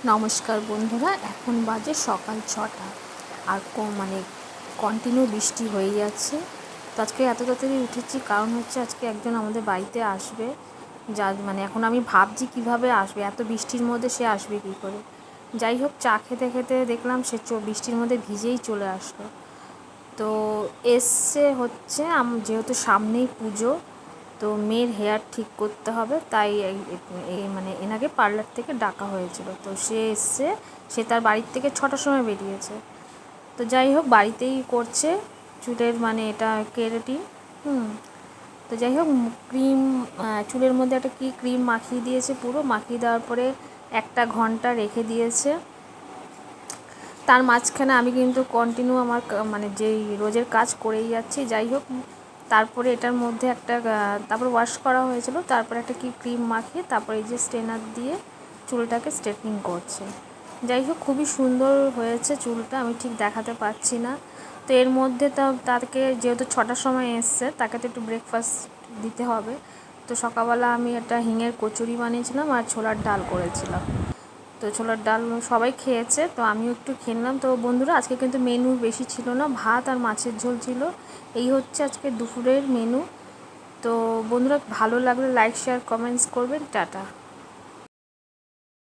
নমস্কার বন্ধুরা, এখন বাজে সকাল 6টা। আর মানে কন্টিনিউ বৃষ্টি হয়ে যাচ্ছে। তো আজকে এত তাড়াতাড়ি উঠেছি কারণ হচ্ছে আজকে একজন আমাদের বাড়িতে আসবে। যা মানে এখন আমি ভাবছি কিভাবে আসবে, এত বৃষ্টির মধ্যে সে আসবে কী করে। যাই হোক, চা খেতে খেতে দেখলাম সে বৃষ্টির মধ্যে ভিজেই চলে আসলো। তো এসছে হচ্ছে যেহেতু সামনেই পুজো, তো মেয়ের হেয়ার ঠিক করতে হবে, তাই মানে এনাকে পার্লার থেকে ডাকা হয়েছিল। তো সে এসছে, সে তার বাড়ির থেকে 6টার সময় বেরিয়েছে। তো যাই হোক, বাড়িতেই করছে চুলের মানে এটা কেরাটিন। তো যাই হোক, ক্রিম চুলের মধ্যে একটা কি ক্রিম মাখিয়ে দিয়েছে, পুরো মাখিয়ে দেওয়ার পরে 1 ঘন্টা রেখে দিয়েছে। তার মাঝখানে আমি কিন্তু কন্টিনিউ আমার মানে যেই রোজের কাজ করেই যাচ্ছি। যাই হোক, তারপরে এটার মধ্যে একটা তারপর ওয়াশ করা হয়েছিল, তারপরে একটা কি ক্রিম মাখিয়ে তারপরে এই যে স্ট্রেনার দিয়ে চুলটাকে স্ট্রেটনিং করছে। যাই হোক, খুবই সুন্দর হয়েছে চুলটা, আমি ঠিক দেখাতে পারছি না। তো এর মধ্যে তাকে যেহেতু 6টার সময় এসছে, তাকে তো একটু ব্রেকফাস্ট দিতে হবে। তো সকালবেলা আমি একটা হিঙের কচুরি বানিয়েছিলাম আর ছোলার ডাল করেছিলাম। তো ছোলার ডাল সবাই খেয়েছে, তো আমিও একটু খেয়ে নিলাম। তো বন্ধুরা, আজকে কিন্তু মেনু বেশি ছিল না, ভাত আর মাছের ঝোল ছিল। এই হচ্ছে আজকে দুপুরের মেনু। তো বন্ধুরা, ভালো লাগলে লাইক শেয়ার কমেন্টস করবেন। টাটা।